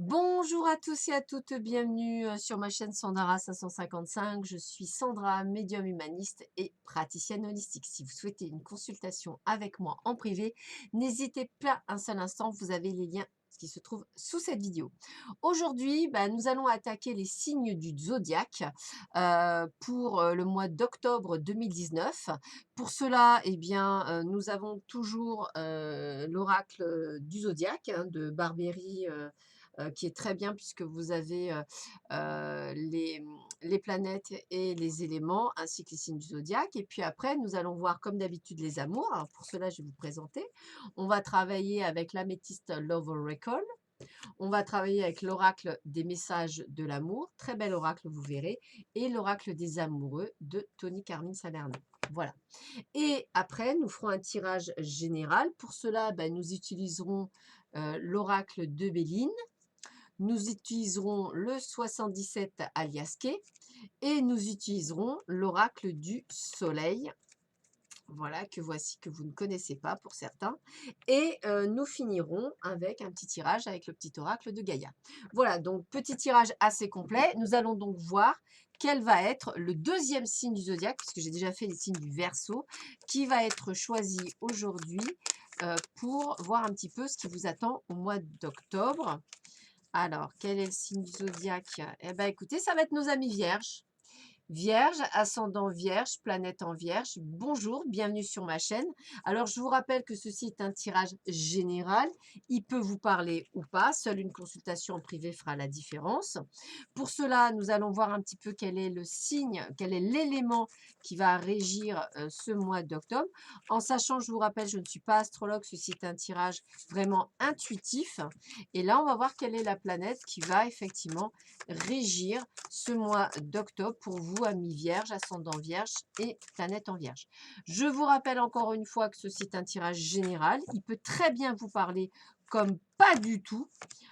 Bonjour à tous et à toutes, bienvenue sur ma chaîne Sandara 555. Je suis Sandra, médium humaniste et praticienne holistique. Si vous souhaitez une consultation avec moi en privé, n'hésitez pas un seul instant, vous avez les liens qui se trouvent sous cette vidéo. Aujourd'hui, nous allons attaquer les signes du zodiaque pour le mois d'octobre 2019. Pour cela, nous avons toujours l'oracle du zodiaque de Barbéry qui est très bien puisque vous avez les planètes et les éléments, ainsi que les signes du zodiaque. Et puis après, nous allons voir comme d'habitude les amours. Alors pour cela, je vais vous présenter. On va travailler avec l'améthyste Love Oracle. On va travailler avec l'oracle des messages de l'amour. Très bel oracle, vous verrez. Et l'oracle des amoureux de Tony Carmine Salerno. Voilà. Et après, nous ferons un tirage général. Pour cela, nous utiliserons l'oracle de Béline. Nous utiliserons le 77 Aliasqué et nous utiliserons l'oracle du soleil. Voilà, que voici, que vous ne connaissez pas pour certains. Et nous finirons avec un petit tirage avec le petit oracle de Gaïa. Voilà, donc petit tirage assez complet. Nous allons donc voir quel va être le deuxième signe du zodiaque, puisque j'ai déjà fait les signes du Verseau, qui va être choisi aujourd'hui pour voir un petit peu ce qui vous attend au mois d'octobre. Alors, quel est le signe du zodiaque? Eh bien, écoutez, ça va être nos amis vierges. Vierge, ascendant Vierge, planète en Vierge. Bonjour, bienvenue sur ma chaîne. Alors, je vous rappelle que ceci est un tirage général. Il peut vous parler ou pas. Seule une consultation en privé fera la différence. Pour cela, nous allons voir un petit peu quel est le signe, quel est l'élément qui va régir ce mois d'octobre. En sachant, je vous rappelle, je ne suis pas astrologue. Ceci est un tirage vraiment intuitif. Et là, on va voir quelle est la planète qui va effectivement régir ce mois d'octobre pour vous, amis vierges, ascendant vierge et planète en vierge. Je vous rappelle encore une fois que ceci est un tirage général. Il peut très bien vous parler comme pas du tout.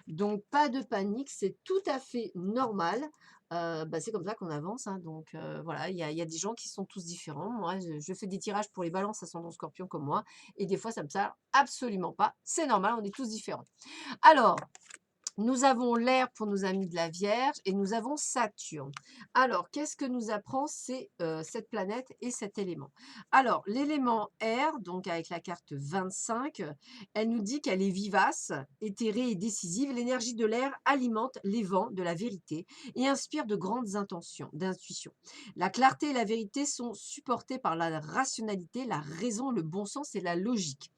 Donc, pas de panique, c'est tout à fait normal. C'est comme ça qu'on avance, hein. Donc, voilà, il y a des gens qui sont tous différents. Moi, je fais des tirages pour les balances ascendant scorpion comme moi. Et des fois, ça me sert absolument pas. C'est normal, on est tous différents. Alors, nous avons l'air pour nos amis de la Vierge et nous avons Saturne. Alors, qu'est-ce que nous apprend cette planète et cet élément? Alors, l'élément air, donc avec la carte 25, elle nous dit qu'elle est vivace, éthérée et décisive. L'énergie de l'air alimente les vents de la vérité et inspire de grandes intentions, d'intuition. La clarté et la vérité sont supportées par la rationalité, la raison, le bon sens et la logique.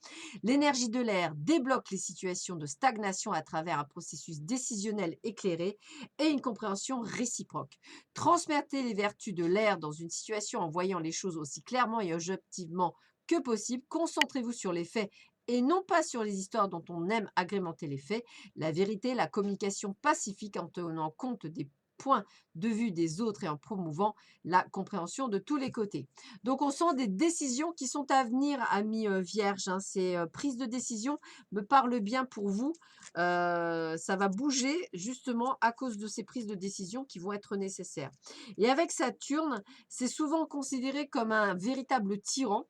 L'énergie de l'air débloque les situations de stagnation à travers un processus décisionnel éclairé et une compréhension réciproque. Transmettez les vertus de l'air dans une situation en voyant les choses aussi clairement et objectivement que possible. Concentrez-vous sur les faits et non pas sur les histoires dont on aime agrémenter les faits. La vérité, la communication pacifique en tenant compte des points de vue des autres et en promouvant la compréhension de tous les côtés. Donc, on sent des décisions qui sont à venir, amis vierges, hein. Ces prises de décision me parlent bien pour vous. Ça va bouger justement à cause de ces prises de décision qui vont être nécessaires. Et avec Saturne, c'est souvent considéré comme un véritable tyran.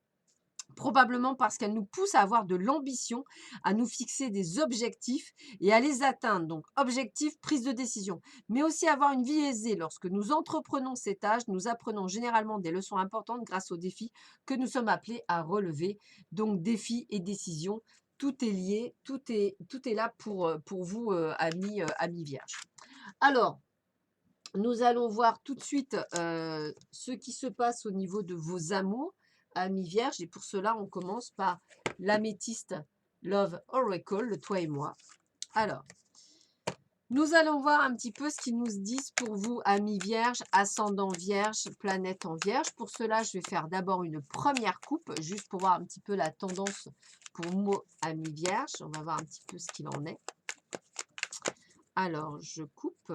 Probablement parce qu'elle nous pousse à avoir de l'ambition, à nous fixer des objectifs et à les atteindre. Donc, objectif, prise de décision. Mais aussi avoir une vie aisée. Lorsque nous entreprenons ces tâches, nous apprenons généralement des leçons importantes grâce aux défis que nous sommes appelés à relever. Donc, défis et décisions, tout est lié, tout est là pour vous, amis vierges. Alors, nous allons voir tout de suite ce qui se passe au niveau de vos amours, amis vierges. Et pour cela, on commence par l'améthyste Love Oracle, le toi et moi. Alors, nous allons voir un petit peu ce qu'ils nous disent pour vous, amis vierges, ascendant vierge, planète en vierge. Pour cela, je vais faire d'abord une première coupe, juste pour voir un petit peu la tendance pour moi, amis vierges. On va voir un petit peu ce qu'il en est. Alors, je coupe.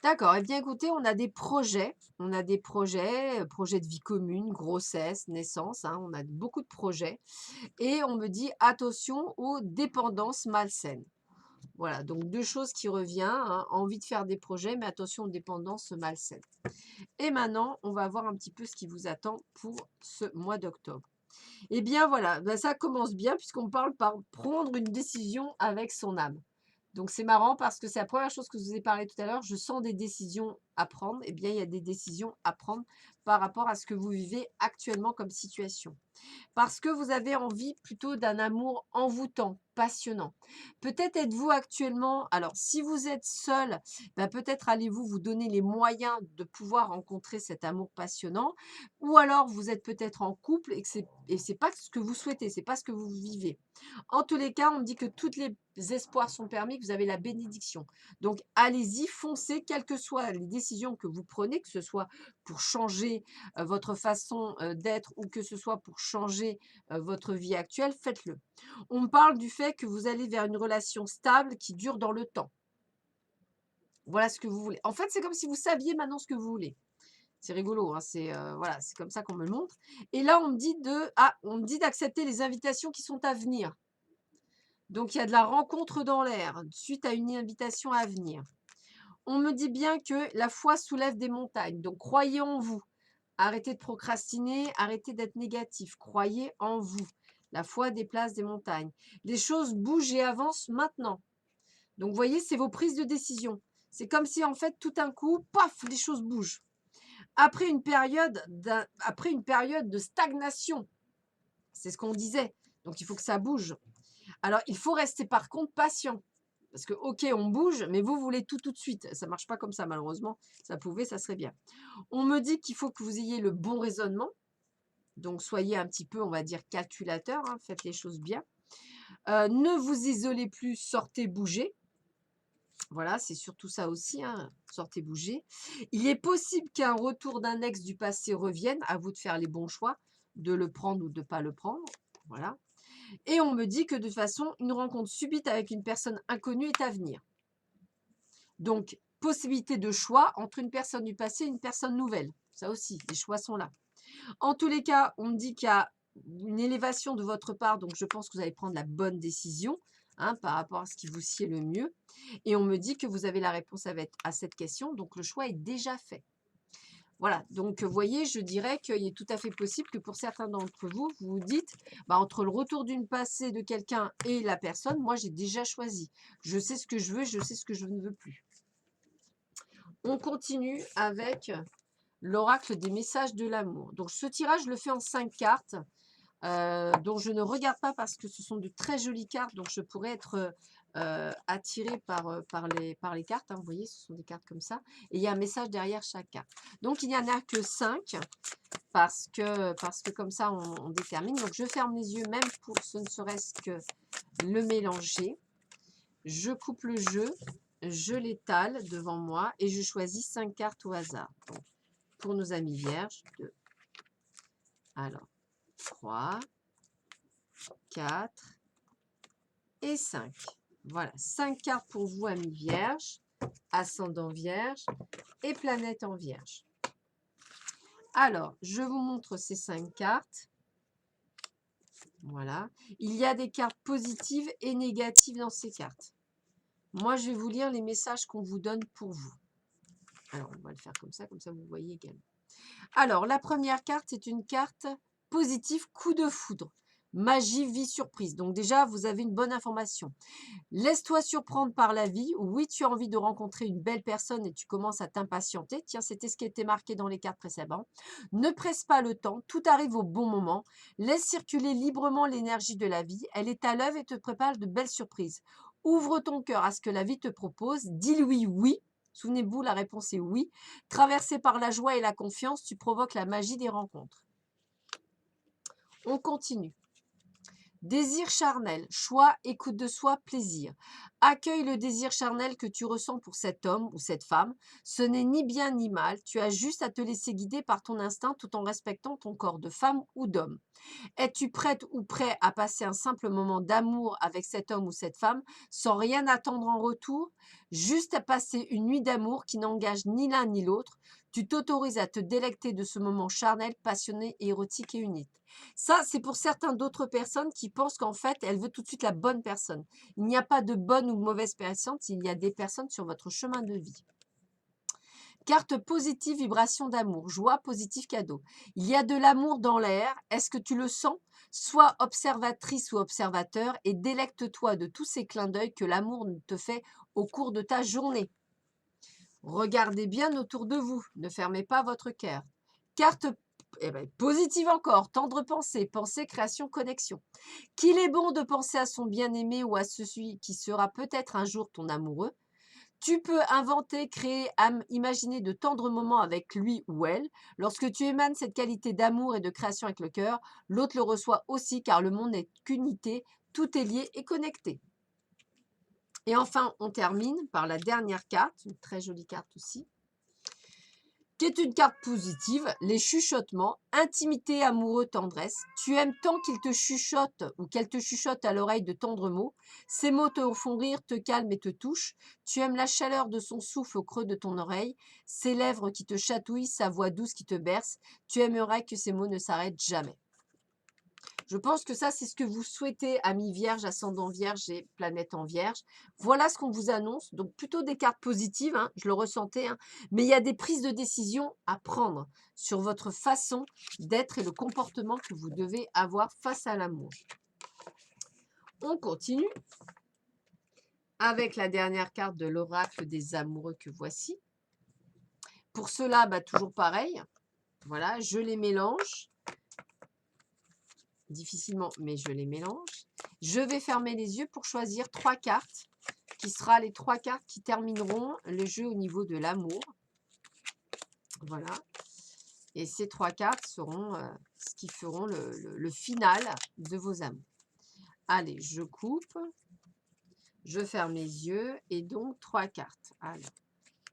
D'accord. Eh bien, écoutez, on a des projets. On a des projets de vie commune, grossesse, naissance, hein, on a beaucoup de projets. Et on me dit attention aux dépendances malsaines. Voilà, donc deux choses qui reviennent, hein, envie de faire des projets, mais attention aux dépendances malsaines. Et maintenant, on va voir un petit peu ce qui vous attend pour ce mois d'octobre. Eh bien, voilà, ça commence bien puisqu'on parle par prendre une décision avec son âme. Donc, c'est marrant parce que c'est la première chose que je vous ai parlé tout à l'heure. Je sens des décisions à prendre. Eh bien, il y a des décisions à prendre par rapport à ce que vous vivez actuellement comme situation. Parce que vous avez envie plutôt d'un amour envoûtant, passionnant. Peut-être êtes-vous actuellement, alors si vous êtes seul, ben peut-être allez-vous vous donner les moyens de pouvoir rencontrer cet amour passionnant, ou alors vous êtes peut-être en couple et c'est pas ce que vous souhaitez, c'est pas ce que vous vivez. En tous les cas, on me dit que tous les espoirs sont permis, que vous avez la bénédiction. Donc allez-y, foncez, quelles que soient les décisions que vous prenez, que ce soit pour changer votre façon d'être ou que ce soit pour changer votre vie actuelle, faites-le. On me parle du fait que vous allez vers une relation stable qui dure dans le temps. Voilà ce que vous voulez. En fait, c'est comme si vous saviez maintenant ce que vous voulez. C'est rigolo, hein, c'est voilà, c'est comme ça qu'on me le montre. Et là, on me dit d'accepter les invitations qui sont à venir. Donc, il y a de la rencontre dans l'air suite à une invitation à venir. On me dit bien que la foi soulève des montagnes. Donc, croyez en vous. Arrêtez de procrastiner, arrêtez d'être négatif. Croyez en vous. La foi déplace des montagnes. Les choses bougent et avancent maintenant. Donc, vous voyez, c'est vos prises de décision. C'est comme si, en fait, tout d'un coup, paf, les choses bougent. Après une période de stagnation, c'est ce qu'on disait. Donc, il faut que ça bouge. Alors, il faut rester par contre patient. Parce que, ok, on bouge, mais vous voulez tout de suite. Ça ne marche pas comme ça, malheureusement. Ça pouvait, ça serait bien. On me dit qu'il faut que vous ayez le bon raisonnement. Donc, soyez un petit peu, on va dire, calculateur. Hein, faites les choses bien. Ne vous isolez plus, sortez, bougez. Voilà, c'est surtout ça aussi. Hein, sortez, bougez. Il est possible qu'un retour d'un ex du passé revienne. À vous de faire les bons choix, de le prendre ou de ne pas le prendre. Voilà. Et on me dit que de toute façon, une rencontre subite avec une personne inconnue est à venir. Donc, possibilité de choix entre une personne du passé et une personne nouvelle. Ça aussi, les choix sont là. En tous les cas, on me dit qu'il y a une élévation de votre part, donc je pense que vous allez prendre la bonne décision par rapport à ce qui vous sied le mieux. Et on me dit que vous avez la réponse à cette question, donc le choix est déjà fait. Voilà, donc vous voyez, je dirais qu'il est tout à fait possible que pour certains d'entre vous, vous vous dites, entre le retour d'une passé de quelqu'un et la personne, moi j'ai déjà choisi. Je sais ce que je veux, je sais ce que je ne veux plus. On continue avec l'oracle des messages de l'amour. Donc ce tirage, je le fais en 5 cartes, dont je ne regarde pas parce que ce sont de très jolies cartes, donc je pourrais être attirée par les cartes. Hein, vous voyez, ce sont des cartes comme ça. Et il y a un message derrière chaque carte. Donc il n'y en a que 5 parce que comme ça, on détermine. Donc je ferme les yeux même pour ce ne serait-ce que le mélanger. Je coupe le jeu, je l'étale devant moi et je choisis 5 cartes au hasard. Donc, pour nos amis vierges, 2. Alors, 3, 4 et 5. Voilà, 5 cartes pour vous, amis vierges, ascendant vierge et planète en vierge. Alors, je vous montre ces 5 cartes. Voilà. Il y a des cartes positives et négatives dans ces cartes. Moi, je vais vous lire les messages qu'on vous donne pour vous. Alors, on va le faire comme ça vous voyez également. Alors, la première carte, c'est une carte positive, coup de foudre. Magie, vie, surprise. Donc déjà, vous avez une bonne information. Laisse-toi surprendre par la vie. Oui, tu as envie de rencontrer une belle personne et tu commences à t'impatienter. Tiens, c'était ce qui était marqué dans les cartes précédentes. Ne presse pas le temps. Tout arrive au bon moment. Laisse circuler librement l'énergie de la vie. Elle est à l'œuvre et te prépare de belles surprises. Ouvre ton cœur à ce que la vie te propose. Dis-lui oui. Souvenez-vous, la réponse est oui. Traversé par la joie et la confiance, tu provoques la magie des rencontres. On continue. Désir charnel, choix, écoute de soi, plaisir. Accueille le désir charnel que tu ressens pour cet homme ou cette femme. Ce n'est ni bien ni mal, tu as juste à te laisser guider par ton instinct tout en respectant ton corps de femme ou d'homme. Es-tu prête ou prêt à passer un simple moment d'amour avec cet homme ou cette femme sans rien attendre en retour? Juste à passer une nuit d'amour qui n'engage ni l'un ni l'autre. Tu t'autorises à te délecter de ce moment charnel, passionné, érotique et unique. Ça, c'est pour certaines d'autres personnes qui pensent qu'en fait, elle veut tout de suite la bonne personne. Il n'y a pas de bonne ou de mauvaise personne, il y a des personnes sur votre chemin de vie. Carte positive, vibration d'amour, joie, positif, cadeau. Il y a de l'amour dans l'air. Est-ce que tu le sens? Sois observatrice ou observateur et délecte-toi de tous ces clins d'œil que l'amour te fait au cours de ta journée. Regardez bien autour de vous. Ne fermez pas votre cœur. Carte positive encore. Tendre pensée, pensée, création, connexion. Qu'il est bon de penser à son bien-aimé ou à celui qui sera peut-être un jour ton amoureux. Tu peux inventer, créer, imaginer de tendres moments avec lui ou elle. Lorsque tu émanes cette qualité d'amour et de création avec le cœur, l'autre le reçoit aussi car le monde n'est qu'unité, tout est lié et connecté. Et enfin, on termine par la dernière carte, une très jolie carte aussi, qui est une carte positive, les chuchotements, intimité, amoureux, tendresse. Tu aimes tant qu'il te chuchote ou qu'elle te chuchote à l'oreille de tendres mots. Ces mots te font rire, te calment et te touchent. Tu aimes la chaleur de son souffle au creux de ton oreille, ses lèvres qui te chatouillent, sa voix douce qui te berce. Tu aimerais que ces mots ne s'arrêtent jamais. Je pense que ça, c'est ce que vous souhaitez, amis vierges, ascendant vierge et planète en vierge. Voilà ce qu'on vous annonce. Donc, plutôt des cartes positives, hein, je le ressentais, hein, mais il y a des prises de décision à prendre sur votre façon d'être et le comportement que vous devez avoir face à l'amour. On continue avec la dernière carte de l'oracle des amoureux que voici. Pour cela, toujours pareil. Voilà, je les mélange. Difficilement, mais je les mélange. Je vais fermer les yeux pour choisir 3 cartes, qui sera les 3 cartes qui termineront le jeu au niveau de l'amour. Voilà. Et ces 3 cartes seront ce qui feront le final de vos amours. Allez, je coupe. Je ferme les yeux. Et donc, 3 cartes. Alors,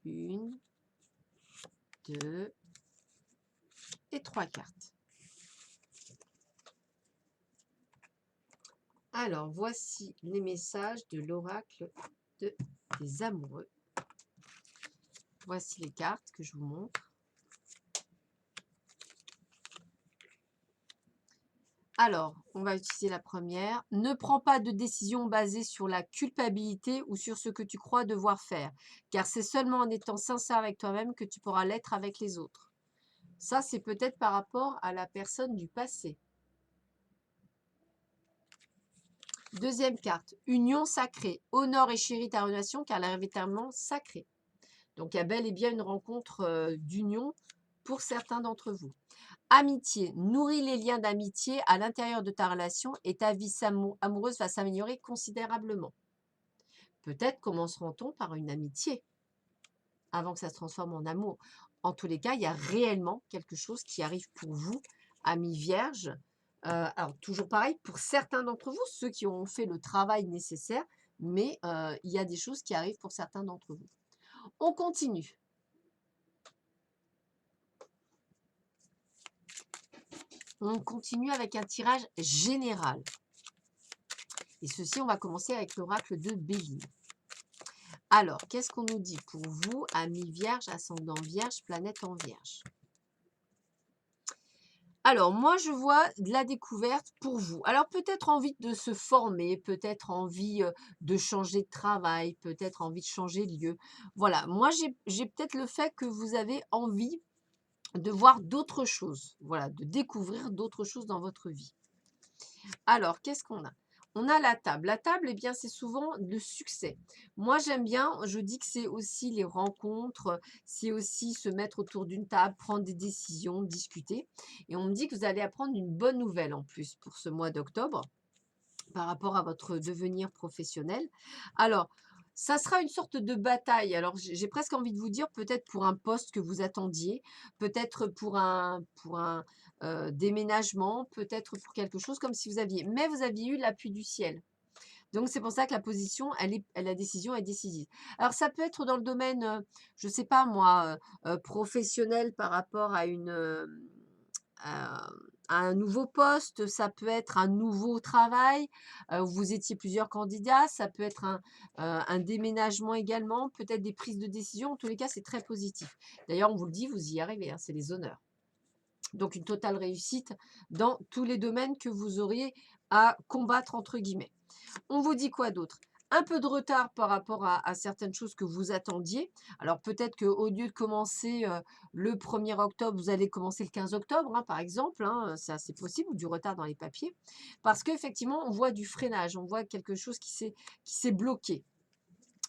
1, 2 et 3 cartes. Alors, voici les messages de l'oracle des amoureux. Voici les cartes que je vous montre. Alors, on va utiliser la première. Ne prends pas de décision basée sur la culpabilité ou sur ce que tu crois devoir faire, car c'est seulement en étant sincère avec toi-même que tu pourras l'être avec les autres. Ça, c'est peut-être par rapport à la personne du passé. Deuxième carte, union sacrée. Honore et chéris ta relation car elle est tellement sacrée. Donc, il y a bel et bien une rencontre d'union pour certains d'entre vous. Amitié, nourris les liens d'amitié à l'intérieur de ta relation et ta vie amoureuse va s'améliorer considérablement. Peut-être commencerons-on par une amitié avant que ça se transforme en amour. En tous les cas, il y a réellement quelque chose qui arrive pour vous, amis vierges. Alors, toujours pareil, pour certains d'entre vous, ceux qui ont fait le travail nécessaire, mais il y a des choses qui arrivent pour certains d'entre vous. On continue. On continue avec un tirage général. Et ceci, on va commencer avec l'oracle de Béline. Alors, qu'est-ce qu'on nous dit pour vous, amis vierges, ascendant vierge, planète en vierge? Alors, moi, je vois de la découverte pour vous. Alors, peut-être envie de se former, peut-être envie de changer de travail, peut-être envie de changer de lieu. Voilà, moi, j'ai peut-être le fait que vous avez envie de voir d'autres choses, voilà, de découvrir d'autres choses dans votre vie. Alors, qu'est-ce qu'on a? On a la table. La table, eh bien, c'est souvent le succès. Moi, j'aime bien, je dis que c'est aussi les rencontres, c'est aussi se mettre autour d'une table, prendre des décisions, discuter. Et on me dit que vous allez apprendre une bonne nouvelle en plus pour ce mois d'octobre par rapport à votre devenir professionnel. Alors, ça sera une sorte de bataille. Alors, j'ai presque envie de vous dire, peut-être pour un poste que vous attendiez, peut-être pour un déménagement, peut-être pour quelque chose comme si vous aviez. Mais vous aviez eu l'appui du ciel. Donc, c'est pour ça que la position, la décision est décisive. Alors, ça peut être dans le domaine, je ne sais pas moi, professionnel par rapport à à un nouveau poste, ça peut être un nouveau travail, vous étiez plusieurs candidats, ça peut être un déménagement également, peut-être des prises de décision. En tous les cas, c'est très positif. D'ailleurs, on vous le dit, vous y arrivez, hein, c'est les honneurs. Donc, une totale réussite dans tous les domaines que vous auriez à combattre, entre guillemets. On vous dit quoi d'autre? un peu de retard par rapport à certaines choses que vous attendiez. Alors peut-être qu'au lieu de commencer, le 1er octobre, vous allez commencer le 15 octobre, hein, par exemple, hein, c'est assez possible, ou du retard dans les papiers. Parce qu'effectivement, on voit du freinage, on voit quelque chose qui s'est bloqué.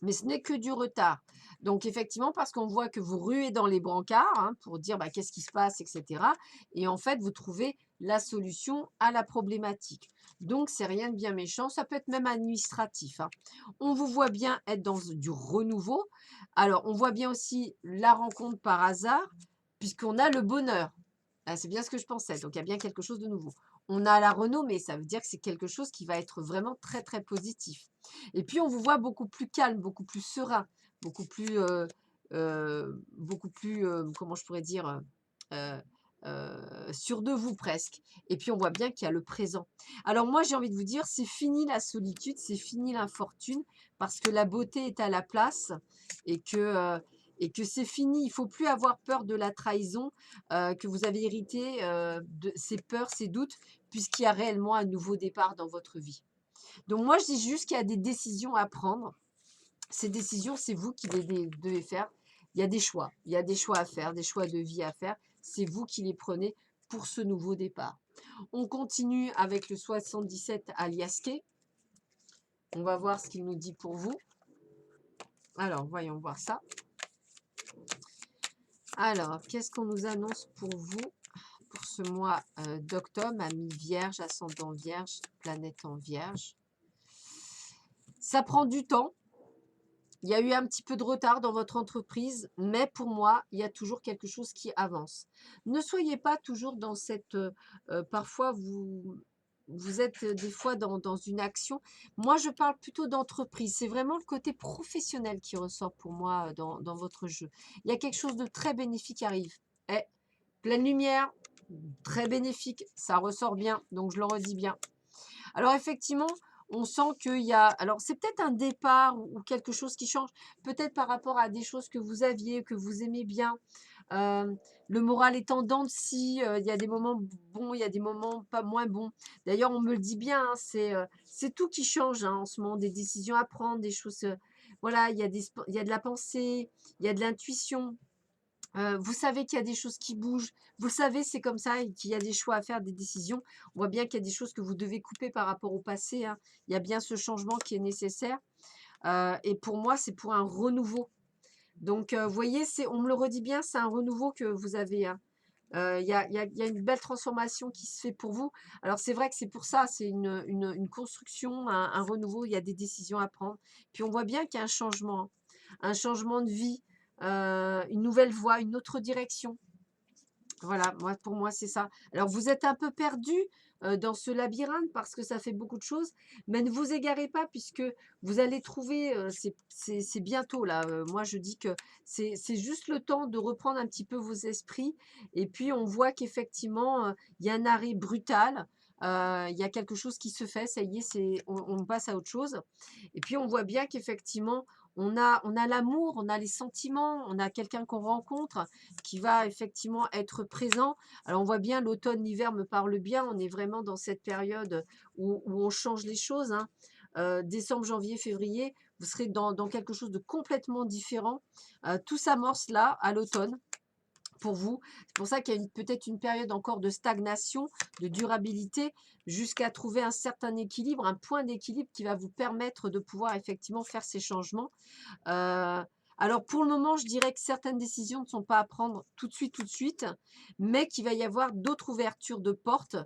Mais ce n'est que du retard. Donc effectivement, parce qu'on voit que vous ruez dans les brancards, hein, pour dire bah, qu'est-ce qui se passe, etc. Et en fait, vous trouvez la solution à la problématique. Donc, c'est rien de bien méchant. Ça peut être même administratif, hein. On vous voit bien être dans du renouveau. Alors, on voit bien aussi la rencontre par hasard, puisqu'on a le bonheur. Ah, c'est bien ce que je pensais. Donc, il y a bien quelque chose de nouveau. On a la renommée, ça veut dire que c'est quelque chose qui va être vraiment très, très positif. Et puis, on vous voit beaucoup plus calme, beaucoup plus serein, beaucoup plus, comment je pourrais dire, euh, sûr de vous presque. Et puis, on voit bien qu'il y a le présent. Alors, moi, j'ai envie de vous dire, c'est fini la solitude, c'est fini l'infortune, parce que la beauté est à la place et que c'est fini. Il faut plus avoir peur de la trahison que vous avez hérité de ces peurs, ces doutes, puisqu'il y a réellement un nouveau départ dans votre vie. Donc moi, je dis juste qu'il y a des décisions à prendre. Ces décisions, c'est vous qui les devez faire. Il y a des choix. Il y a des choix à faire, des choix de vie à faire. C'est vous qui les prenez pour ce nouveau départ. On continue avec le 77 Aliasqué. On va voir ce qu'il nous dit pour vous. Alors, voyons voir ça. Alors, qu'est-ce qu'on nous annonce pour vous pour ce mois d'octobre, ami Vierge, ascendant Vierge, planète en Vierge? Ça prend du temps. Il y a eu un petit peu de retard dans votre entreprise, mais pour moi, il y a toujours quelque chose qui avance. Ne soyez pas toujours dans cette... parfois, vous êtes des fois dans une action. Moi, je parle plutôt d'entreprise. C'est vraiment le côté professionnel qui ressort pour moi dans votre jeu. Il y a quelque chose de très bénéfique qui arrive. Eh, pleine lumière, très bénéfique, ça ressort bien, donc je le redis bien. Alors effectivement, on sent qu'il y a... Alors c'est peut-être un départ ou quelque chose qui change, peut-être par rapport à des choses que vous aviez, que vous aimez bien. Euh, le moral est en dents de scie, il y a des moments bons, il y a des moments pas moins bons. D'ailleurs, on me le dit bien, hein, c'est tout qui change hein, en ce moment, des décisions à prendre, des choses... voilà, il y a de la pensée, il y a de l'intuition. Vous savez qu'il y a des choses qui bougent. Vous le savez, c'est comme ça et qu'il y a des choix à faire, des décisions. On voit bien qu'il y a des choses que vous devez couper par rapport au passé, hein. Il y a bien ce changement qui est nécessaire. Et pour moi, c'est pour un renouveau. Donc, vous voyez, on me le redit bien, c'est un renouveau que vous avez, hein. Il y a une belle transformation qui se fait pour vous. Alors, c'est vrai que c'est pour ça, c'est une construction, un renouveau. Il y a des décisions à prendre. Puis, on voit bien qu'il y a un changement de vie, une nouvelle voie, une autre direction. Voilà, pour moi, c'est ça. Alors, vous êtes un peu perdu dans ce labyrinthe parce que ça fait beaucoup de choses, mais ne vous égarez pas puisque vous allez trouver, c'est bientôt là. Moi, je dis que c'est juste le temps de reprendre un petit peu vos esprits. Et puis, on voit qu'effectivement, il y a un arrêt brutal. Il y a quelque chose qui se fait, ça y est, on passe à autre chose. Et puis, on voit bien qu'effectivement, on a l'amour, on a les sentiments, on a quelqu'un qu'on rencontre qui va effectivement être présent. Alors on voit bien l'automne, l'hiver me parle bien. On est vraiment dans cette période où on change les choses, hein. Décembre, janvier, février, vous serez dans quelque chose de complètement différent. Tout s'amorce là, à l'automne. Pour vous, c'est pour ça qu'il y a peut-être une période encore de stagnation, de durabilité, jusqu'à trouver un certain équilibre, un point d'équilibre qui va vous permettre de pouvoir effectivement faire ces changements. Euh, alors pour le moment, je dirais que certaines décisions ne sont pas à prendre tout de suite, mais qu'il va y avoir d'autres ouvertures de portes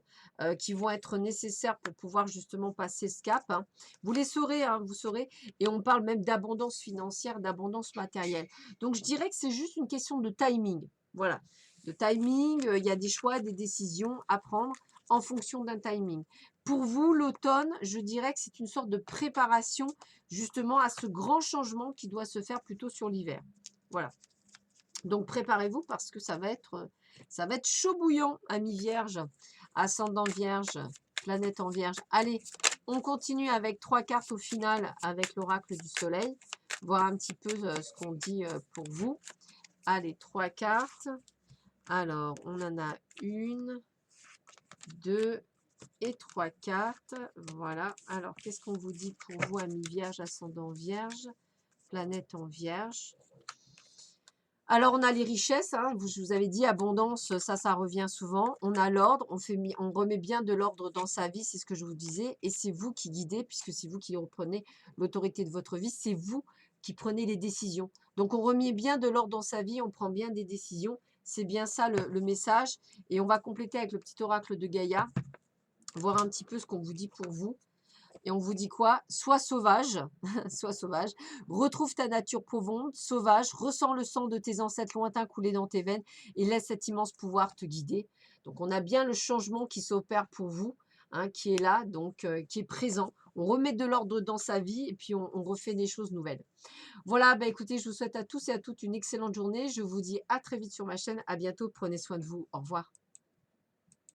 qui vont être nécessaires pour pouvoir justement passer ce cap, hein. Vous les saurez, hein, vous saurez, et on parle même d'abondance financière, d'abondance matérielle. Donc je dirais que c'est juste une question de timing. Voilà, de timing, il y a des choix, des décisions à prendre en fonction d'un timing. Pour vous, l'automne, je dirais que c'est une sorte de préparation justement à ce grand changement qui doit se faire plutôt sur l'hiver. Voilà. Donc préparez-vous parce que ça va être chaud bouillant, amis vierge, ascendant vierge, planète en vierge. Allez, on continue avec 3 cartes au final avec l'oracle du soleil. Voir un petit peu ce qu'on dit pour vous. Allez, 3 cartes. Alors, on en a 1, 2 et 3 cartes. Voilà. Alors, qu'est-ce qu'on vous dit pour vous, amis Vierge, ascendant Vierge, planète en Vierge? Alors, on a les richesses, hein, je vous avais dit, abondance, ça revient souvent. On a l'ordre, on remet bien de l'ordre dans sa vie, c'est ce que je vous disais. Et c'est vous qui guidez, puisque c'est vous qui reprenez l'autorité de votre vie, c'est vous qui prenez les décisions. Donc, on remet bien de l'ordre dans sa vie, on prend bien des décisions. C'est bien ça le message. Et on va compléter avec le petit oracle de Gaïa, voir un petit peu ce qu'on vous dit pour vous. Et on vous dit quoi? Sois sauvage, sois sauvage, retrouve ta nature profonde, sauvage, ressens le sang de tes ancêtres lointains couler dans tes veines et laisse cet immense pouvoir te guider. Donc on a bien le changement qui s'opère pour vous, hein, qui est là, donc qui est présent. On remet de l'ordre dans sa vie et puis on refait des choses nouvelles. Voilà, bah écoutez, je vous souhaite à tous et à toutes une excellente journée. Je vous dis à très vite sur ma chaîne. À bientôt, prenez soin de vous. Au revoir.